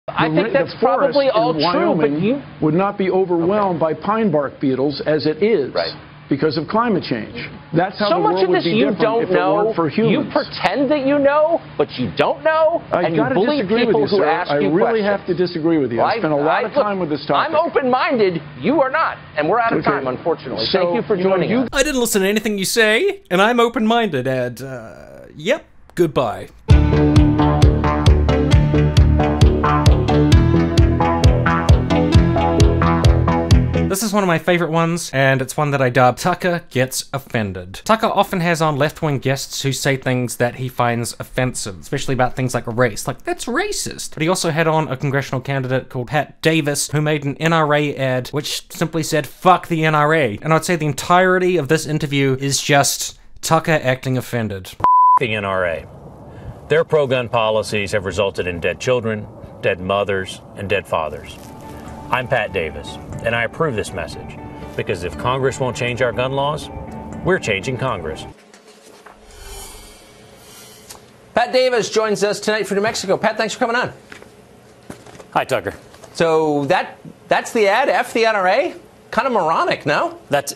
I think that's probably all true, but you... would not be overwhelmed by pine bark beetles as it is. Right. Because of climate change. That's how so the world much of would this be you different don't if it know. weren't for humans. You pretend that you know, but you don't know, and you bully people who ask you questions. I really have to disagree with you. I spent a lot of time with this topic. I'm open-minded. You are not, and we're out of time, unfortunately. So, thank you for joining us. I didn't listen to anything you say, and I'm open-minded, and, yep, goodbye. This is one of my favorite ones, and it's one that I dub Tucker Gets Offended. Tucker often has on left-wing guests who say things that he finds offensive, especially about things like race. Like, that's racist. But he also had on a congressional candidate called Pat Davis, who made an NRA ad which simply said, fuck the NRA. And I'd say the entirety of this interview is just Tucker acting offended. The NRA. Their pro-gun policies have resulted in dead children, dead mothers, and dead fathers. I'm Pat Davis, and I approve this message, because if Congress won't change our gun laws, we're changing Congress. Pat Davis joins us tonight from New Mexico. Pat, thanks for coming on. Hi, Tucker. So that's the ad, F the NRA? Kind of moronic, no? That's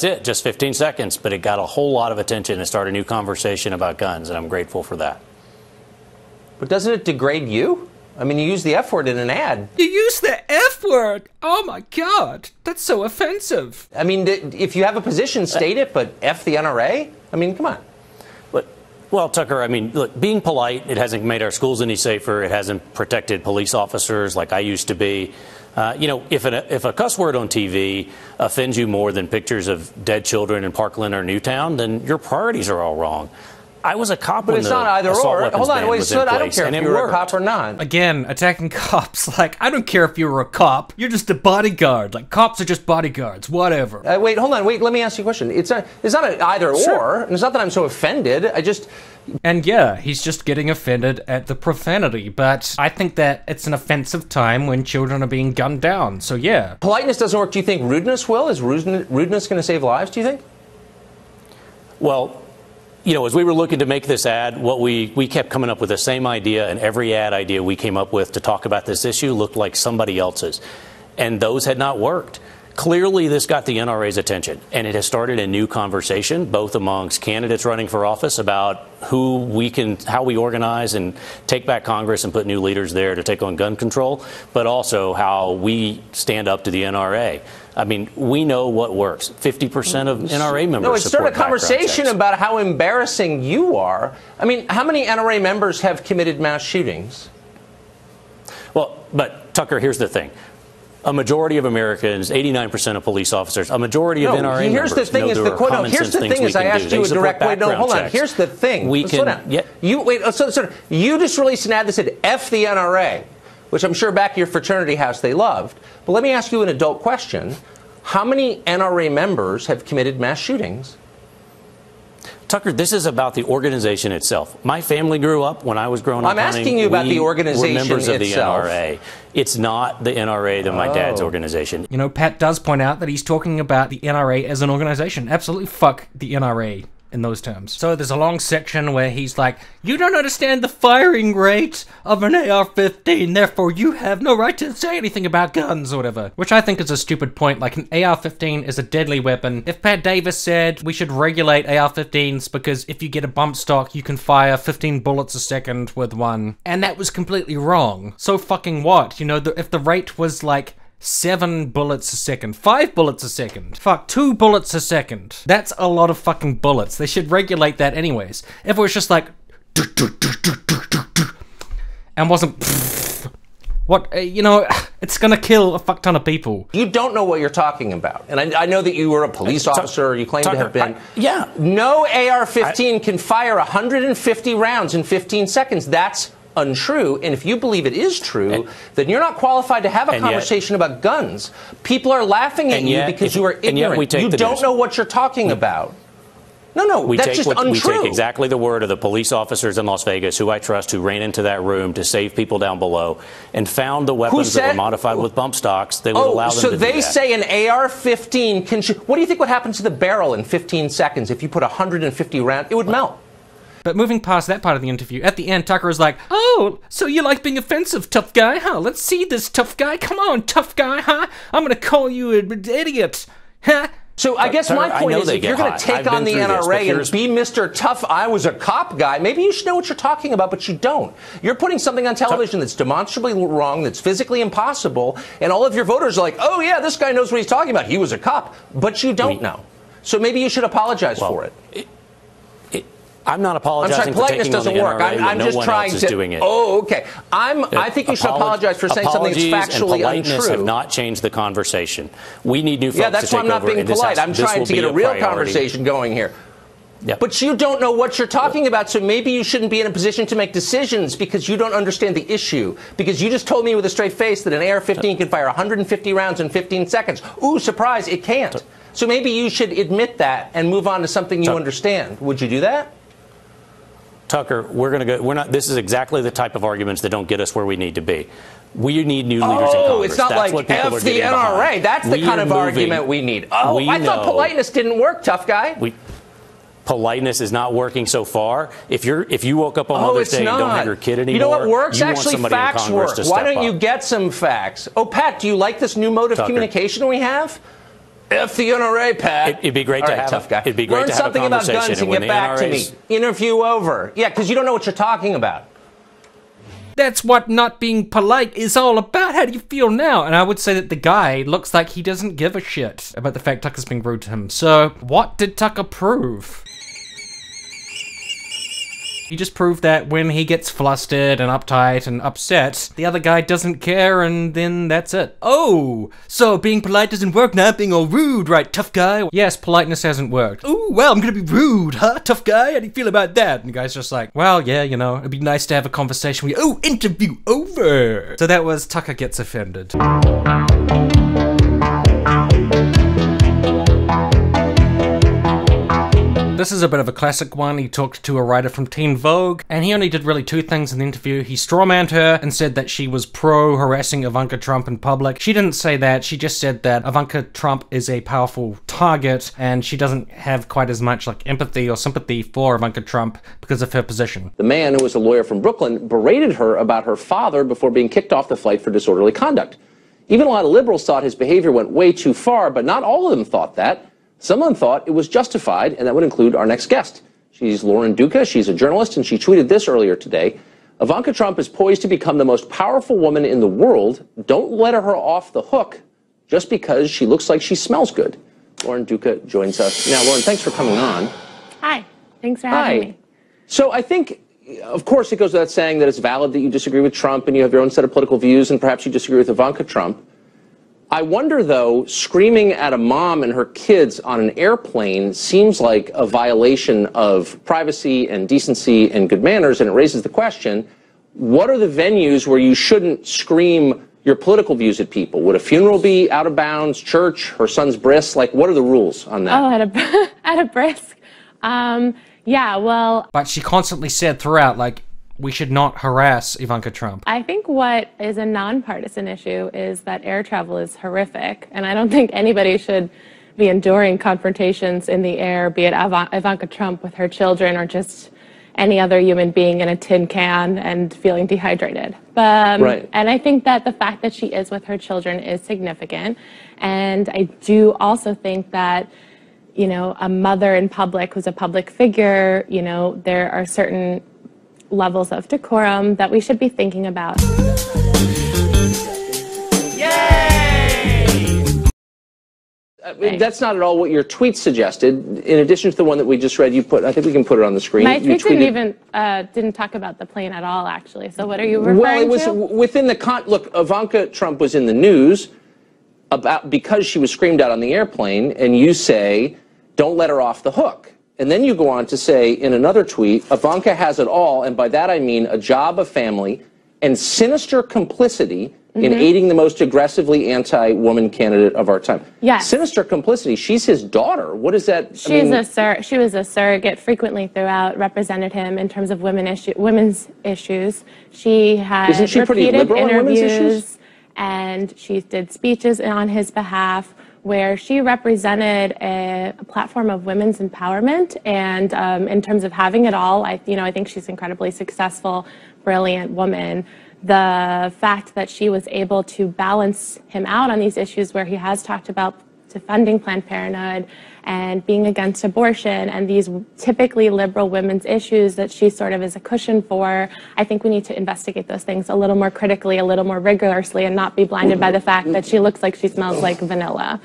it, just 15 seconds, but it got a whole lot of attention and started a new conversation about guns, and I'm grateful for that. But doesn't it degrade you? I mean, you use the F word in an ad. You use the F word? Oh my God, that's so offensive. I mean, if you have a position, state it, but F the NRA? I mean, come on. Well, Tucker, I mean, look, being polite, it hasn't made our schools any safer. It hasn't protected police officers like I used to be. You know, if a cuss word on TV offends you more than pictures of dead children in Parkland or Newtown, then your priorities are all wrong. I was a cop when the assault weapons ban was in place, I don't care if you were a cop or not. Again, attacking cops. Like, I don't care if you were a cop. You're just a bodyguard. Like, cops are just bodyguards. Whatever. Wait, hold on. Wait, let me ask you a question. It's not an either or. And it's not that I'm so offended. And yeah, he's just getting offended at the profanity. But I think that it's an offensive time when children are being gunned down. So yeah. Politeness doesn't work. Do you think rudeness will? Is rudeness going to save lives, do you think? Well, you know, as we were looking to make this ad, we kept coming up with the same idea, and every ad idea we came up with to talk about this issue looked like somebody else's. And those had not worked. Clearly, this got the NRA's attention, and it has started a new conversation, both amongst candidates running for office about how we organize and take back Congress and put new leaders there to take on gun control, but also how we stand up to the NRA. I mean, we know what works. 50% of NRA members. No, it's sort of a conversation about how embarrassing you are. I mean, how many NRA members have committed mass shootings? Well, but Tucker, here's the thing. a majority of Americans, 89% of police officers, a majority of NRA here's members the thing know is there the are quote. common Here's sense the thing things is we I can asked do. you a They direct support way. No, hold on. checks. Here's the thing. We Slow can, down. You just released an ad that said "F the NRA," which I'm sure back at your fraternity house they loved. But let me ask you an adult question: how many NRA members have committed mass shootings? Tucker, this is about the organization itself. My family grew up when I was growing up. I'm asking you about the organization we're members of the itself. NRA. It's not the NRA than my dad's organization. You know, Pat does point out that he's talking about the NRA as an organization. Absolutely fuck the NRA in those terms. So there's a long section where he's like, you don't understand the firing rate of an AR-15, therefore you have no right to say anything about guns or whatever. Which I think is a stupid point. Like, an AR-15 is a deadly weapon. If Pat Davis said we should regulate AR-15s because if you get a bump stock, you can fire 15 bullets a second with one, and that was completely wrong. So fucking what? You know, if the rate was like 7 bullets a second, 5 bullets a second, fuck, 2 bullets a second. That's a lot of fucking bullets. They should regulate that anyways. If it was just like, and wasn't, what, you know, it's gonna kill a fuck ton of people. You don't know what you're talking about. And I know that you were a police officer, you claim to have been. Yeah. No AR-15 can fire 150 rounds in 15 seconds. That's untrue, and if you believe it is true, then you're not qualified to have a conversation about guns. People are laughing at you because you are ignorant. You don't know what you're talking about. No, that's just untrue. We take exactly the word of the police officers in Las Vegas, who I trust, who ran into that room to save people down below, and found the weapons that were modified with bump stocks that would allow them to do that. So they say an AR-15 can shoot. What do you think would happen to the barrel in 15 seconds if you put 150 rounds? It would melt. But moving past that part of the interview, at the end, Tucker is like, oh, so you like being offensive, tough guy, huh? Let's see this, tough guy. Come on, tough guy, huh? I'm gonna call you an idiot, huh? So I guess my point is, if you're going to take on the NRA and be Mr. Tough, I was a cop guy, maybe you should know what you're talking about, but you don't. You're putting something on television that's demonstrably wrong, that's physically impossible, and all of your voters are like, oh yeah, this guy knows what he's talking about. He was a cop. But you don't know. So maybe you should apologize for it. I'm not apologizing for taking on the NRA. I'm just trying to. Doing it. Oh, okay. I think you should apologize for saying something that's factually politeness untrue. Have not changed the conversation. We need new folks Yeah, that's why I'm not being polite. I'm trying to get a real conversation going here. Yep. But you don't know what you're talking about, so maybe you shouldn't be in a position to make decisions because you don't understand the issue. Because you just told me with a straight face that an AR-15 can fire 150 rounds in 15 seconds. Ooh, surprise, it can't. So maybe you should admit that and move on to something you understand. Would you do that? Tucker, we're going to go. We're not. This is exactly the type of arguments that don't get us where we need to be. We need new leaders in Congress. Oh, it's not That's like F the NRA. That's the kind of argument we need. Oh, I thought politeness didn't work, tough guy. Politeness is not working so far. If you woke up on Mother's Day and don't have your kid anymore, you know what works? You want Actually, somebody facts in Congress work. to Why step don't you up. get some facts? Oh, Pat, do you like this new mode of communication we have? F the NRA, Pat. It'd be great to have tough guy. It'd be great Learn to have something a about conversation. guns and get back to me. Interview over. Yeah, because you don't know what you're talking about. That's what not being polite is all about. How do you feel now? And I would say that the guy looks like he doesn't give a shit about the fact Tucker's being rude to him. So, what did Tucker prove? He just proved that when he gets flustered and uptight and upset, the other guy doesn't care, and then that's it. Oh, so being polite doesn't work now, being all rude, right, tough guy? Yes, politeness hasn't worked. Ooh, well, I'm gonna be rude, huh, tough guy? How do you feel about that? And the guy's just like, well, yeah, you know, it'd be nice to have a conversation with you. Oh, interview over! So that was Tucker Gets Offended. This is a bit of a classic one. He talked to a writer from Teen Vogue, and he only did really two things in the interview. He strawmanned her and said that she was pro-harassing Ivanka Trump in public. She didn't say that. She just said that Ivanka Trump is a powerful target, and she doesn't have quite as much like empathy or sympathy for Ivanka Trump because of her position. The man, who was a lawyer from Brooklyn, berated her about her father before being kicked off the flight for disorderly conduct. Even a lot of liberals thought his behavior went way too far, but not all of them thought that. Some of them thought it was justified, and that would include our next guest. She's Lauren Duca. She's a journalist, and she tweeted this earlier today. Ivanka Trump is poised to become the most powerful woman in the world. Don't let her off the hook just because she looks like she smells good. Lauren Duca joins us. Now, Lauren, thanks for coming on. Hi. Thanks for having me. So I think, of course, it goes without saying that it's valid that you disagree with Trump and you have your own set of political views, and perhaps you disagree with Ivanka Trump. I wonder, though, screaming at a mom and her kids on an airplane seems like a violation of privacy and decency and good manners, and it raises the question, what are the venues where you shouldn't scream your political views at people? Would a funeral be out of bounds, church, her son's bris? Like, what are the rules on that? Oh, at a brisk. Yeah, well... But she constantly said throughout, like, we should not harass Ivanka Trump. I think what is a nonpartisan issue is that air travel is horrific, and I don't think anybody should be enduring confrontations in the air, be it Ivanka Trump with her children or just any other human being in a tin can and feeling dehydrated. Right. And I think that the fact that she is with her children is significant, and I do also think that, you know, a mother in public who's a public figure, you know, there are certain levels of decorum that we should be thinking about. That's not at all what your tweet suggested. In addition to the one that we just read, you put, I think we can put it on the screen. My tweet didn't talk about the plane at all, actually. So what are you referring to? Well, it was within the look, Ivanka Trump was in the news because she was screamed at on the airplane, and you say, don't let her off the hook. And then you go on to say in another tweet, Ivanka has it all, and by that I mean a job, a family, and sinister complicity in aiding the most aggressively anti-woman candidate of our time. Yes. Sinister complicity. She's his daughter. What is that? She was a surrogate frequently throughout, represented him in terms of women's issues. She had Isn't she pretty repeated liberal on women's issues? interviews, and she did speeches on his behalf where she represented a platform of women's empowerment, and in terms of having it all, I think she's an incredibly successful, brilliant woman. The fact that she was able to balance him out on these issues where he has talked about defunding Planned Parenthood and being against abortion and these typically liberal women's issues that she sort of is a cushion for, I think we need to investigate those things a little more critically, a little more rigorously, and not be blinded by the fact that she looks like she smells like vanilla.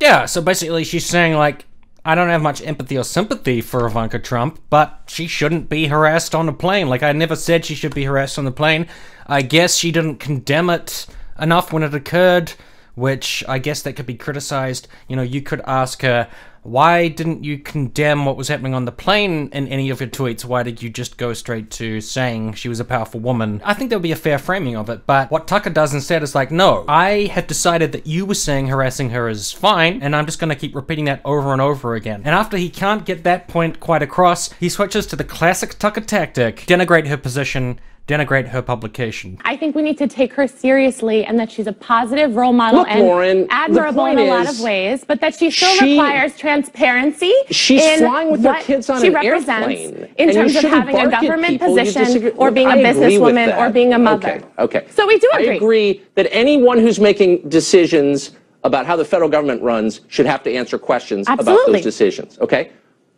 Yeah, so basically she's saying, like, I don't have much empathy or sympathy for Ivanka Trump, but she shouldn't be harassed on a plane. Like, I never said she should be harassed on the plane. I guess she didn't condemn it enough when it occurred, which I guess that could be criticized. You know, you could ask her, why didn't you condemn what was happening on the plane in any of your tweets? Why did you just go straight to saying she was a powerful woman? I think there would be a fair framing of it, but what Tucker does instead is like, no, I have decided that you were saying harassing her is fine, and I'm just going to keep repeating that over and over again. And after he can't get that point quite across, he switches to the classic Tucker tactic, denigrate her position, denigrate her publication. I think we need to take her seriously, and that she's a positive role model. Look, and Lauren, admirable in a lot of ways, but that she still requires transparency. She's flying with her kids on an airplane. In terms of having a government position or being a businesswoman or being a mother. Okay. So we do agree. I agree that anyone who's making decisions about how the federal government runs should have to answer questions about those decisions. Okay?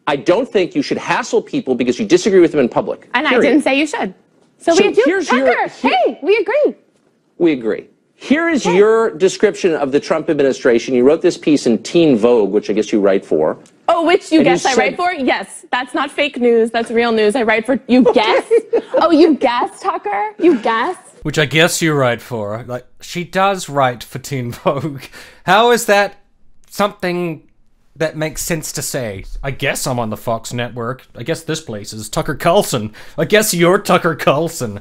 I don't think you should hassle people because you disagree with them in public. And I didn't say you should. So we do. Tucker, hey, we agree. We agree. Here is your description of the Trump administration. You wrote this piece in Teen Vogue, which I guess you write for. Oh, which you guess I write for? Yes, that's not fake news. That's real news. I write for, you guess? Oh, you guess, Tucker? You guess? Which I guess you write for. Like, she does write for Teen Vogue. How is that something that makes sense to say? I guess I'm on the Fox network. I guess this place is Tucker Carlson. I guess you're Tucker Carlson.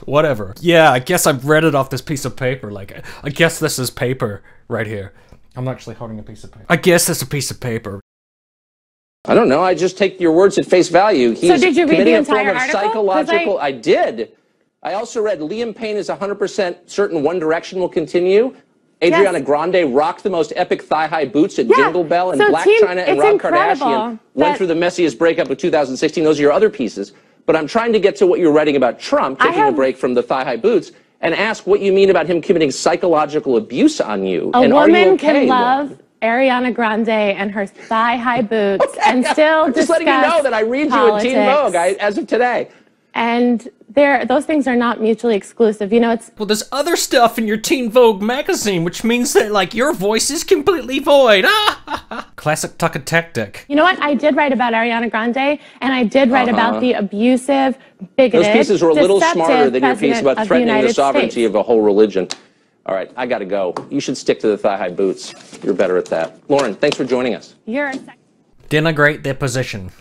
Whatever. Yeah, I guess I've read it off this piece of paper. Like, I guess this is paper right here. I'm actually holding a piece of paper. I guess it's a piece of paper. I don't know. I just take your words at face value. So did you read the entire article? I did. I also read Liam Payne is 100% certain One Direction will continue. Adriana Grande rocked the most epic thigh-high boots at Jingle Bell, and Black China and Rob Kardashian went through the messiest breakup of 2016. Those are your other pieces. But I'm trying to get to what you're writing about Trump, taking a break from the thigh-high boots, and ask what you mean about him committing psychological abuse on you. A woman can love Ariana Grande and her thigh-high boots and still discuss just letting you know that I read you in Teen Vogue as of today. And those things are not mutually exclusive. You know, it's... Well, there's other stuff in your Teen Vogue magazine, which means that, like, your voice is completely void. Classic Tucker tactic. You know what? I did write about Ariana Grande, and I did write about the abusive, bigoted, those pieces were a little smarter than your piece about threatening the sovereignty of a whole religion. All right, I got to go. You should stick to the thigh-high boots. You're better at that. Lauren, thanks for joining us. Denigrate their position.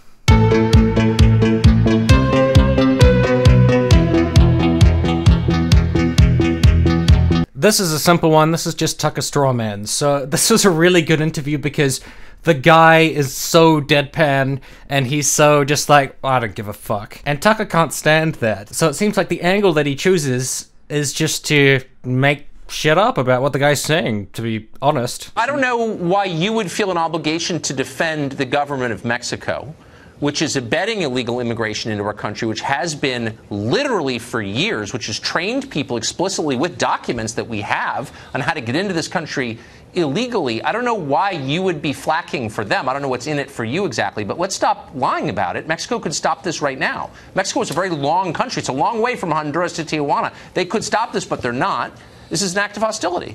This is a simple one. This is just Tucker Strawman. So this was a really good interview because the guy is so deadpan and he's so just like, I don't give a fuck. And Tucker can't stand that. So it seems like the angle that he chooses is just to make shit up about what the guy's saying, to be honest. I don't know why you would feel an obligation to defend the government of Mexico, which is abetting illegal immigration into our country, which has been literally for years, which has trained people explicitly with documents that we have on how to get into this country illegally. I don't know why you would be flacking for them. I don't know what's in it for you exactly, but let's stop lying about it. Mexico could stop this right now. Mexico is a very long country. It's a long way from Honduras to Tijuana. They could stop this, but they're not. This is an act of hostility.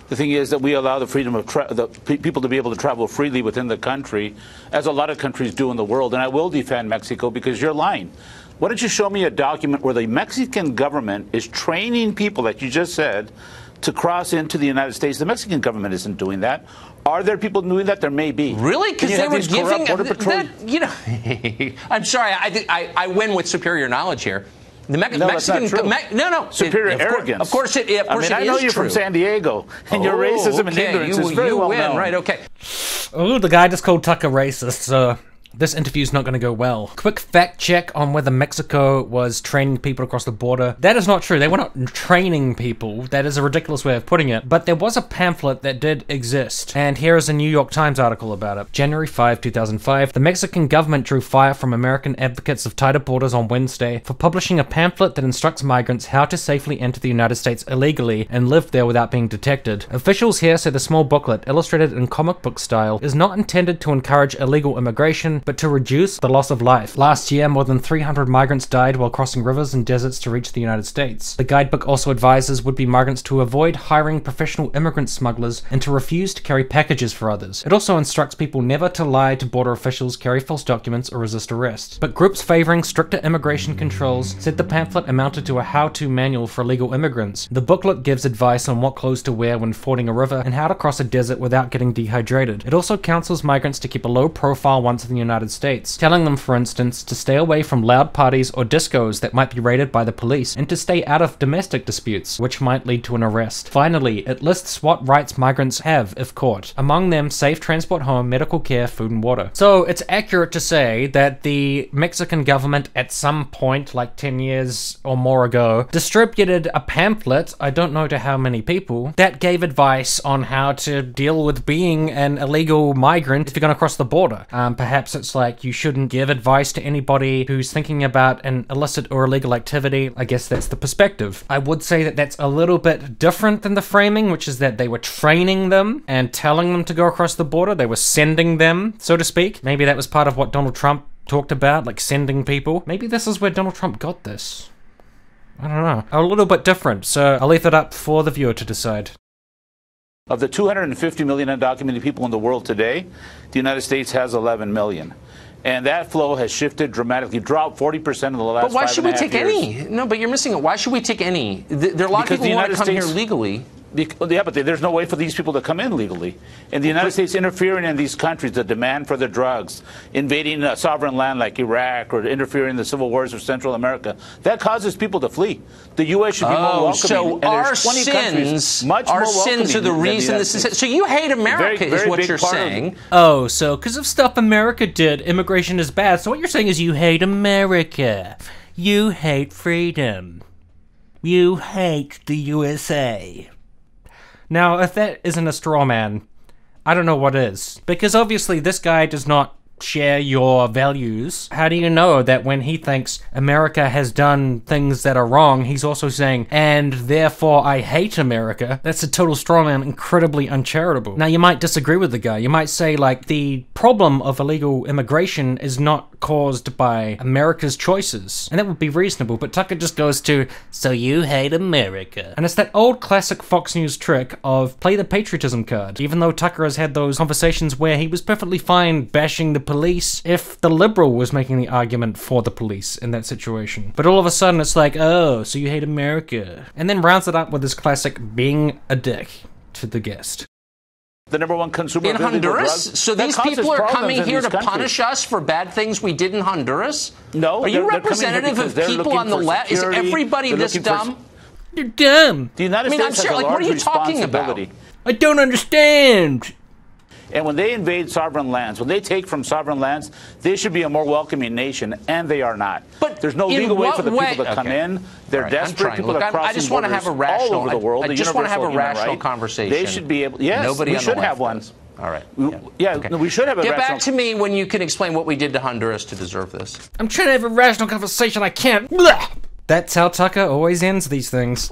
The thing is that we allow the freedom of people to be able to travel freely within the country, as a lot of countries do in the world. And I will defend Mexico because you're lying. Why don't you show me a document where the Mexican government is training people, like you just said, to cross into the United States? The Mexican government isn't doing that. Are there people doing that? There may be. Really? Because they were giving that, you know. I'm sorry. I win with superior knowledge here. The Mexican, superior arrogance. Of course, it is. I know you're true. from San Diego, and your racism and ignorance is very well known. Right? Okay. Oh, the guy just called Tucker racist. So this interview's not going to go well. Quick fact check on whether Mexico was training people across the border. That is not true. They were not training people. That is a ridiculous way of putting it. But there was a pamphlet that did exist. And here is a New York Times article about it. January 5, 2005. The Mexican government drew fire from American advocates of tighter borders on Wednesday for publishing a pamphlet that instructs migrants how to safely enter the United States illegally and live there without being detected. Officials here say the small booklet, illustrated in comic book style, is not intended to encourage illegal immigration, but to reduce the loss of life. Last year, more than 300 migrants died while crossing rivers and deserts to reach the United States. The guidebook also advises would-be migrants to avoid hiring professional immigrant smugglers and to refuse to carry packages for others. It also instructs people never to lie to border officials, carry false documents, or resist arrest. But groups favoring stricter immigration controls said the pamphlet amounted to a how-to manual for illegal immigrants. The booklet gives advice on what clothes to wear when fording a river and how to cross a desert without getting dehydrated. It also counsels migrants to keep a low profile once in the United States, telling them, for instance, to stay away from loud parties or discos that might be raided by the police, and to stay out of domestic disputes, which might lead to an arrest. Finally, it lists what rights migrants have if caught, among them safe transport home, medical care, food and water. So it's accurate to say that the Mexican government at some point, like 10 years or more ago, distributed a pamphlet, I don't know to how many people, that gave advice on how to deal with being an illegal migrant if you're going to cross the border. Perhaps it's like you shouldn't give advice to anybody who's thinking about an illicit or illegal activity. I guess that's the perspective. I would say that that's a little bit different than the framing, which is that they were training them and telling them to go across the border. They were sending them, so to speak. Maybe that was part of what Donald Trump talked about, like sending people. Maybe this is where Donald Trump got this. I don't know. A little bit different, so I'll leave it up for the viewer to decide. Of the 250 million undocumented people in the world today, the United States has 11 million. And that flow has shifted dramatically, dropped 40% in the last 5.5 years. But why should we take any? No, but you're missing it. Why should we take any? There are a lot of people who want to come here legally. Yeah, but there's no way for these people to come in legally. And the United States interfering in these countries, the demand for the drugs, invading a sovereign land like Iraq, or interfering in the civil wars of Central America, that causes people to flee. The U.S. should be more welcoming. So and our sins are the reason this is. So you hate America, is what you're saying. Oh, so because of stuff America did, immigration is bad. So what you're saying is you hate America. You hate freedom. You hate the USA. Now, if that isn't a straw man, I don't know what is. Because obviously this guy does not share your values. How do you know that when he thinks America has done things that are wrong, he's also saying, and therefore I hate America? That's a total straw man, incredibly uncharitable. Now, you might disagree with the guy. You might say, like, the problem of illegal immigration is not caused by America's choices. And that would be reasonable, but Tucker just goes to, so you hate America. And it's that old classic Fox News trick of play the patriotism card. Even though Tucker has had those conversations where he was perfectly fine bashing the police if the liberal was making the argument for the police in that situation. But all of a sudden it's like, oh, so you hate America. And then rounds it up with his classic being a dick to the guest. The #1 consumer in of illegal Honduras? drugs. So these people are coming here to punish us for bad things we did in Honduras? No. Are you representative of people on the left? Is everybody this dumb? You're dumb. The United States has a large what are you talking about? I don't understand. And when they invade sovereign lands, when they take from sovereign lands, they should be a more welcoming nation, and they are not. But there's no legal way for the people to come in. They're desperate. People are crossing borders all over the world. I just want to have a rational conversation. They should be able. Yes, we should have one. All right. Yeah, we should have a Get rational... back to me when you can explain what we did to Honduras to deserve this. I'm trying to have a rational conversation. I can't. Blah! That's how Tucker always ends these things.